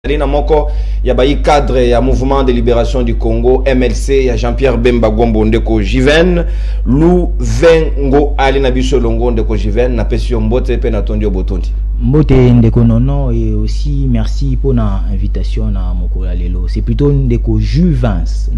Alina moko ya bayi cadre ya mouvement de libération du Congo MLC ya Jean-Pierre Bemba Gombo ndeko Jiven Lou Vengo Alina biso longo ndeko Jiven na pesio mbote pe na tondi obotondi mbote ndeko nono et aussi merci pour na invitation na mokola lelo c'est plutôt ndeko Juvence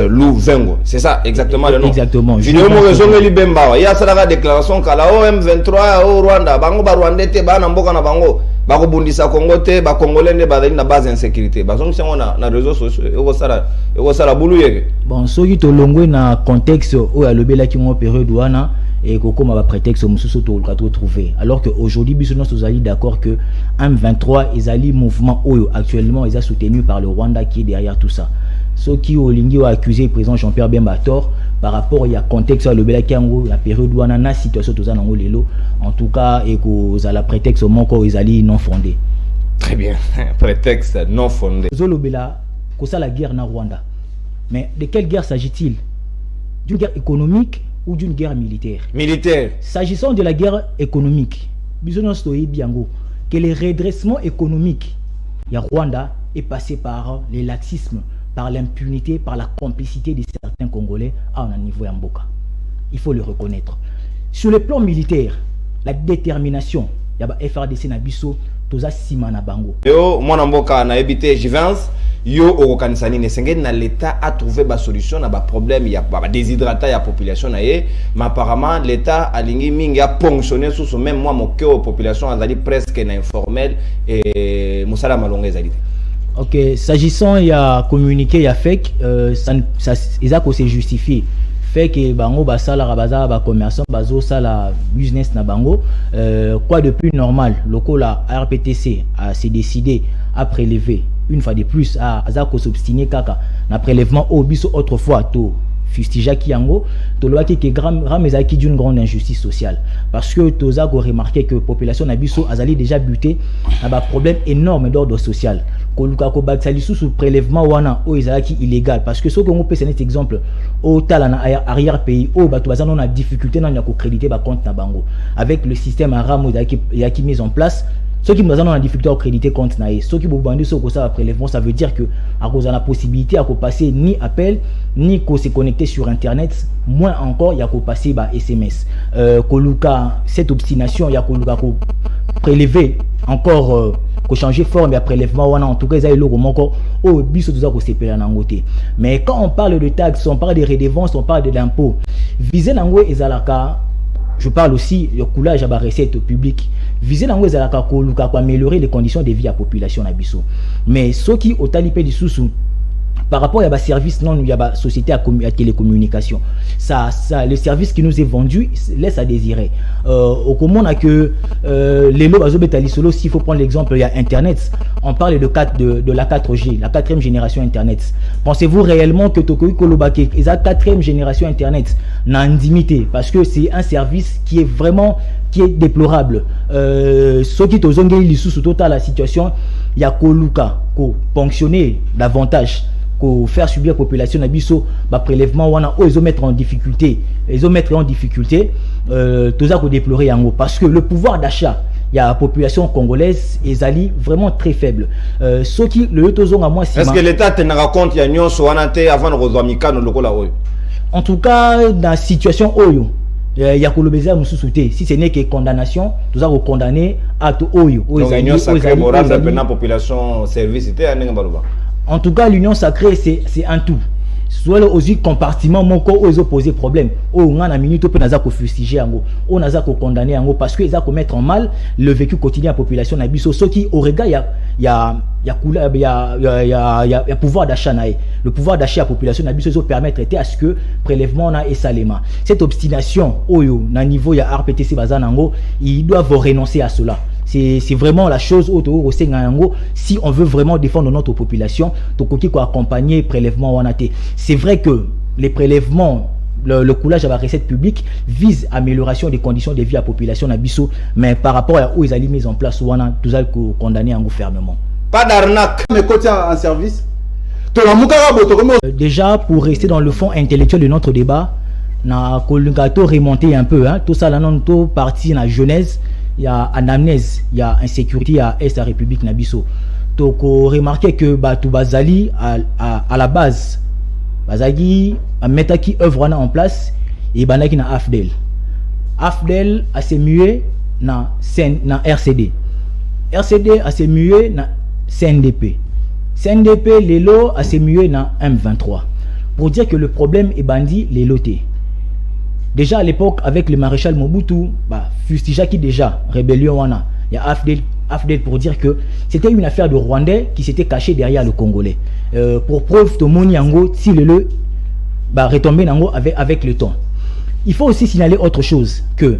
Lou Vengo, c'est ça exactement le nom. Exactement. Vidéo mo raison ngeli Bemba ya sala déclaration kala M23 au Rwanda bango ba Rwandete ba na mboka na bango bako bundisa Congo te ba Congolais ne ba na base insécurité ba zongi sengo na réseaux sociaux eko sala bulu yeke. Bon soki to longwe na contexte o ya lobela ki mo période wana et kokoma ba prétexte mususu to ka trouver alors que aujourd'hui biso nous allons d'accord que M23 ezali mouvement oyo actuellement ils a soutenu par le Rwanda qui est derrière tout ça. Ceux qui ont accusé le président Jean-Pierre Bemba tort par rapport à contexte à la période où on a une situation en tout cas et que la prétexte au manque ils allaient non fondé. Très bien, prétexte non fondé. Zolobela, c'est la guerre na Rwanda. Mais de quelle guerre s'agit-il? D'une guerre économique ou d'une guerre militaire? Militaire. S'agissant de la guerre économique, que le redressement économique du Rwanda est passé par les laxismes, par l'impunité, par la complicité de certains Congolais à un niveau Yamboka. Il faut le reconnaître. Sur le plan militaire, la détermination, il y a FRDC Nabiso, Toza Simana Bango. Yo, mon Mboka na habité Jivence, yo au Kanisani Nesenge na l'État a trouvé ba solution na ba problème, il y a ba déshydrata ya population na ye, mais apparemment l'État a lingi mingi a ponctionné sous même moi mon cœur population a dit presque na informel et Moussala Malonga ezali. Ok, s'agissant il y a communiqué il y a fake ça ils a s'est justifié fait que bango basala rabaza ba commerçant bazo sala business na bango quoi de plus normal lokola RPTC a s'est décidé à prélever une fois de plus à azako s'obstiner kaka na prélèvement au biso autrefois to fustija kiango to loi qui est ramezaki d'une grande injustice sociale parce que toza go remarqué que population na biso azali déjà buté à ba problème énorme d'ordre social koluka ko baksali sous prélèvement wana o ezalaki illégal parce que ce qu'on peut c'est un exemple au talana arrière pays au bato bazana na difficulté na ko créditer ba compte na bango avec le système aramo qui mis en place. Ceux qui nous ont difficulté à créditer compte naïe, ceux qui vous bandent sur ça prélèvement, ça veut dire que à cause de la possibilité à passer ni appel ni se connecter sur internet, moins encore il y a passer par SMS. Koluka cette obstination il y a Koluka prélever encore changer forme et prélèvement en tout cas ils ont encore au biso tout ça ko sepela nangote. Mais quand on parle de taxes, on parle de redevances, on parle de l'impôt. Viser nango ezalaka. Je parle aussi du coulage à la recette publique. Viser pour améliorer les conditions de vie à la population nabiso. Mais ce qui au talipé du sous par rapport à la service non il y a la société à télécommunication. Ça le service qui nous est vendu laisse à désirer. Au comment on a que les lots bazobetali solo s'il faut prendre l'exemple il y a internet, on parle de la 4G, la 4e génération internet. Pensez-vous réellement que Tokoy Kolobake est la 4e génération internet n'a indimité parce que c'est un service qui est déplorable. Ceux qui te zongé sous total la situation, il y a Koluka ko ponctionner davantage ko faire subir la population nabiso ba prélèvement wana ils ont mettre en difficulté tout ça ko déplorer yango parce que le pouvoir d'achat il y a la population congolaise et zali vraiment très faible ceux qui le tozonga moi est-ce que l'état tenera compte ya nyonso wana te avant de rozamika no lokola oyo en tout cas dans la situation oyo il y a kolobeza mususuté si ce n'est que condamnation nous avons condamné acte oyo l'union sacrée morale de la population service était en tout cas l'union sacrée c'est un tout soit aussi compartiment mon corps aux opposés problème au on a minute peut naza ko fustiger yango on naza ko condamner yango parce que ils a commettre en mal le vécu quotidien de la population na biso ce qui au regard il y a pouvoir d'achat naé le pouvoir d'achat à la population na biso permettre à ce que prélèvement na et salema cette obstination oyo na niveau ya RPTC bazanango ils doivent renoncer à cela. C'est vraiment la chose au si on veut vraiment défendre notre population, accompagner prélèvement wanate. C'est vrai que les prélèvements, le coulage à la recette publique vise amélioration des conditions de vie à la population nabiso, mais par rapport à où ils ont mis en place, wana tout ça condamné en gouvernement. Pas d'arnaque, mais côté en service. Déjà pour rester dans le fond intellectuel de notre débat, na kolungato remonter un peu, hein, tout ça là non tout parti na jeunesse. il y a anamnèse, il y a insécurité à Est la République Nabiso. Donc remarquez que tout bazali à la base bazali a mettre qui œuvre en place et banaki na Afdel a se mué na RCD a se mué na CNDP Lelo a se mué na M23 pour dire que le problème est bandit les lotés. Déjà à l'époque avec le maréchal Mobutu fustigea qui déjà rébellion wana il y a Afdel pour dire que c'était une affaire de Rwandais qui s'était caché derrière le Congolais. Pour preuve de Moni Yango, si le retomber avec le temps. Il faut aussi signaler autre chose, que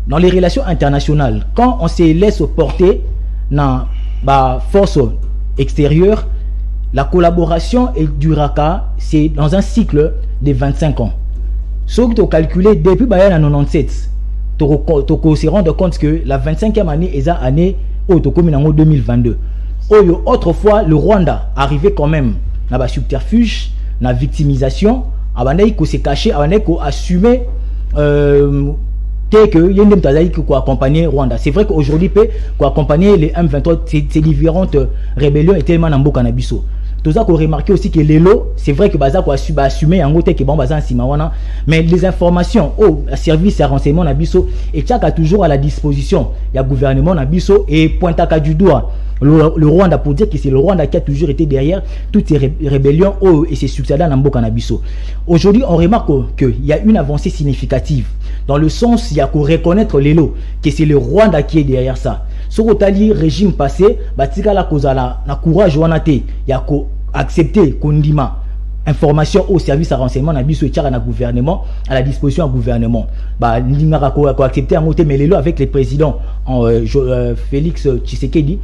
dans les relations internationales, quand on se laisse porter dans force extérieure, la collaboration durera, c'est dans un cycle de 25 ans. Sauf que tu as calculé depuis 1997, tu se rendre compte que la 25e année est l'année où tu as en 2022. Autrefois, le Rwanda arrivait quand même dans la subterfuge, dans la victimisation, il s'est caché, il s'est assumé que y a une accompagner Rwanda. C'est vrai qu'aujourd'hui, pour accompagner les M23, ces différentes rébellions étaient tellement en Boka Nabiso. Tout ça qu'on remarque aussi que les lots, c'est vrai que Baza a assumé en côté que bon Baza en mais les informations au service à renseignement Nabiso et chaque a toujours à la disposition. Il y a gouvernement Nabiso et pointaka du doigt le Rwanda pour dire que c'est le Rwanda qui a toujours été derrière toutes ces rébellions et ses succès dans Mboka Nabiso. Aujourd'hui, on remarque qu'il y a une avancée significative dans le sens il y a qu'on reconnaître les lots que c'est le Rwanda qui est derrière ça. Sur le régime passé, batika la cause na courage wanate, il y a qu'on accepter Kondima information au service à renseignement na biso et na gouvernement à la disposition du gouvernement n'inga ko accepter en côté mais les lots avec les présidents Félix Tshisekedi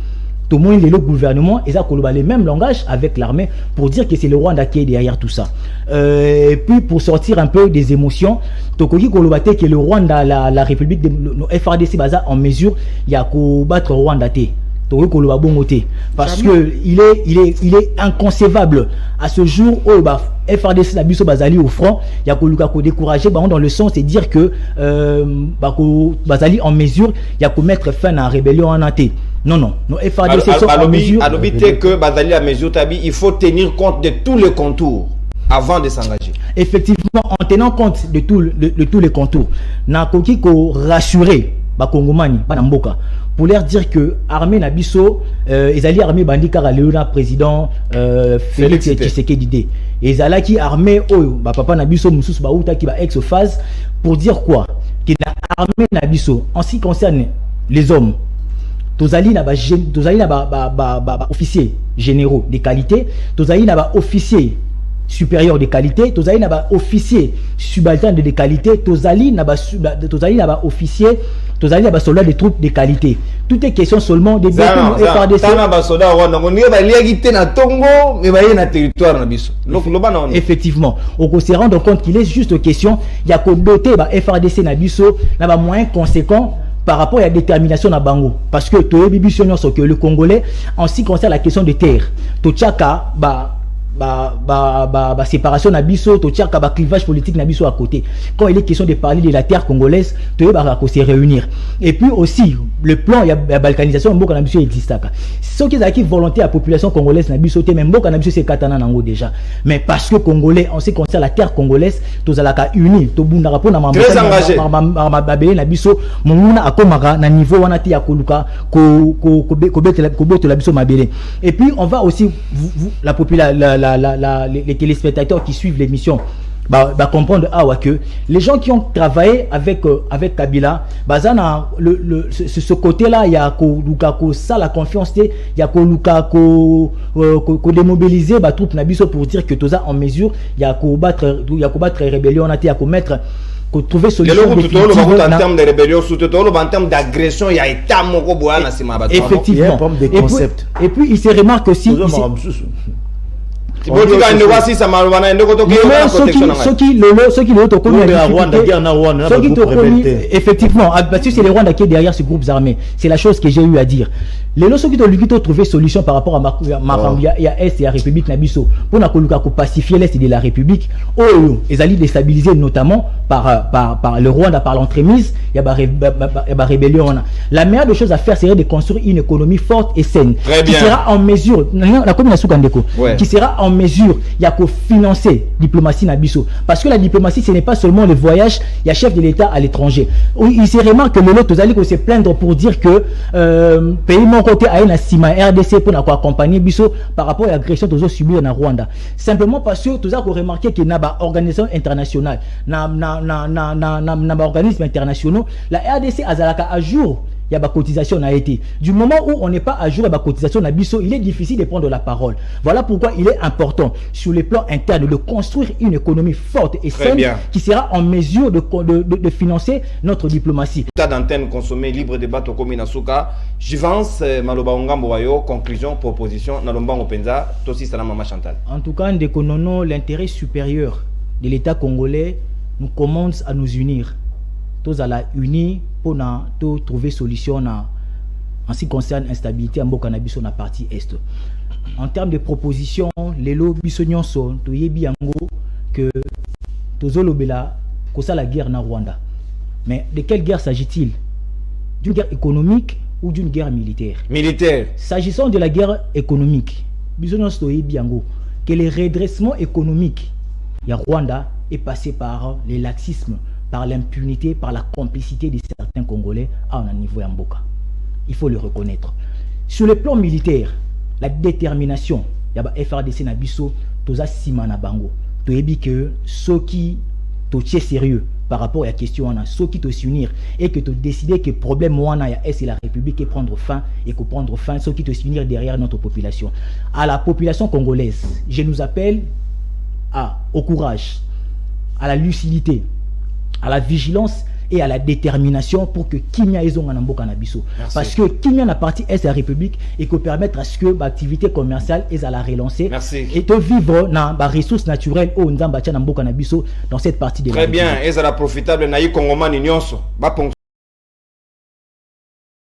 tout le monde le gouvernement ils ont les mêmes langages avec l'armée pour dire que c'est le Rwanda qui est derrière tout ça et puis pour sortir un peu des émotions tokoki kolobate que le Rwanda la République de FRDC baza en mesure il y a ko battre Rwanda té parce que il est inconcevable à ce jour où FRDC la biso bazali au front il y a ko décourager dans le sens c'est dire que bazali en mesure il y a ko mettre fin à la rébellion en athée. Non FRDC sont en mesure que bazali à mesure tabi il faut tenir compte de tous les contours avant de s'engager. Effectivement, en tenant compte de tous les contours na koki ko rassurer Kongomani, Mboka, pour leur dire que l'armée Nabiso, ils allaient armée bandit car le président Félix Tshisekedi. Ils allaient qui armée papa Nabiso Moussous Baouta qui va ex-phase pour dire quoi? Que l'armée Nabiso, en ce qui concerne les hommes, tous allés officiers généraux de qualité, tous allés officiers supérieur de qualité, tous allez n'aba officier subalterne de qualité, tous allez n'aba officier, tous allez n'aba soldat de troupes de qualité. Tout est question seulement de FRDC. Effectivement, on se rend compte qu'il est juste question, il y a qu'au doté FRDC Nabiso n'aba moyen conséquent par rapport à la détermination na bango parce que que le Congolais en ce qui concerne la question de terre, tout chaka séparation nabiso to tchaka clivage politique nabiso à côté quand il est question de parler de la terre congolaise to se réunir et puis aussi le plan il y a balkanisation mboka nabiso existe ce qui est volonté à la population congolaise nabiso même mboka nabiso c'est katana nango déjà mais parce que congolais en ce qui concerne la terre congolaise to zalaka uni to bunda rapona mabele nabiso monguna akomaka na niveau wana ti ya koluka ko beto la biso mabele et puis on va aussi la population les téléspectateurs qui suivent l'émission comprendre que les gens qui ont travaillé avec Kabila ce côté là il y a ça la confiance il y a démobiliser troupes nabiso pour dire que tous en mesure il y a battre rébellion il y a mettre trouver solution en termes de rébellion en termes d'agression il y a état effectivement et puis il se remarque aussi effectivement, parce que c'est les Rwandais qui est derrière ce groupe armé. C'est la chose que j'ai eu à dire. les lorsque qui ont trouvé solution par rapport à il y a Est et la République Nabiso pour pacifier l'Est de la République, ils allaient déstabiliser notamment par le Rwanda, par l'entremise, il y a une rébellion. La meilleure des choses à faire serait de construire une économie forte et saine qui sera en mesure, qui sera en mesure, il y a qu'au financer diplomatie Nabiso, parce que la diplomatie ce n'est pas seulement le voyage, il y a chef de l'État à l'étranger. Il se remarque que le lot allez se plaindre pour dire que pays mon côté a une RDC pour accompagner Bisso par rapport à l'agression que nous avons subi en Rwanda. Simplement parce que nous avons remarqué qu'il y a une organisation internationale, organismes internationaux, la RDC a à jour. Il y a des cotisations a été. Du moment où on n'est pas à jour à la cotisation Nabiso, il est difficile de prendre la parole. Voilà pourquoi il est important sur le plan interne de construire une économie forte et saine qui sera en mesure de financer notre diplomatie. État d'antenne consommé, libre débat au commune Souka. J'avance Maloba Ongambo Wayo, conclusion, proposition, Nalombango Penza, Tossi Salam Mama Chantal. En tout cas, l'intérêt supérieur de l'État congolais nous commence à nous unir. Tous à la unis pour trouver solution en ce qui concerne l'instabilité en Bokanabiso na partie Est. En termes de propositions, les lots bisognon sont que Tozolobela kosa la guerre na Rwanda. Mais de quelle guerre s'agit-il? D'une guerre économique ou d'une guerre militaire? Militaire. S'agissant de la guerre économique, bisognon que le redressement économique de Rwanda est passé par les laxismes, par l'impunité, par la complicité de certains Congolais à un niveau Mboka. Il faut le reconnaître. Sur le plan militaire, la détermination, il y a FRDC Nabiso, Toza Simana Bango. Tu as dit que ceux qui sont sérieux par rapport à la question, ceux qui s'unir et que tu as décidé que le problème est la République et prendre fin et que prendre fin, ceux qui s'unir derrière notre population. À la population congolaise, je nous appelle au courage, à la lucidité, à la vigilance et à la détermination pour que Kimia Ezonga Namboka Nabiso. Parce que Kimia na partie est la République et que permettre à ce que l'activité commerciale est à la relancer. Et de vivre dans les ressources naturelles au Nzamba Namboka Nabiso dans cette partie de la République. Très bien, et ça la profitable naï Congoman Nyonso.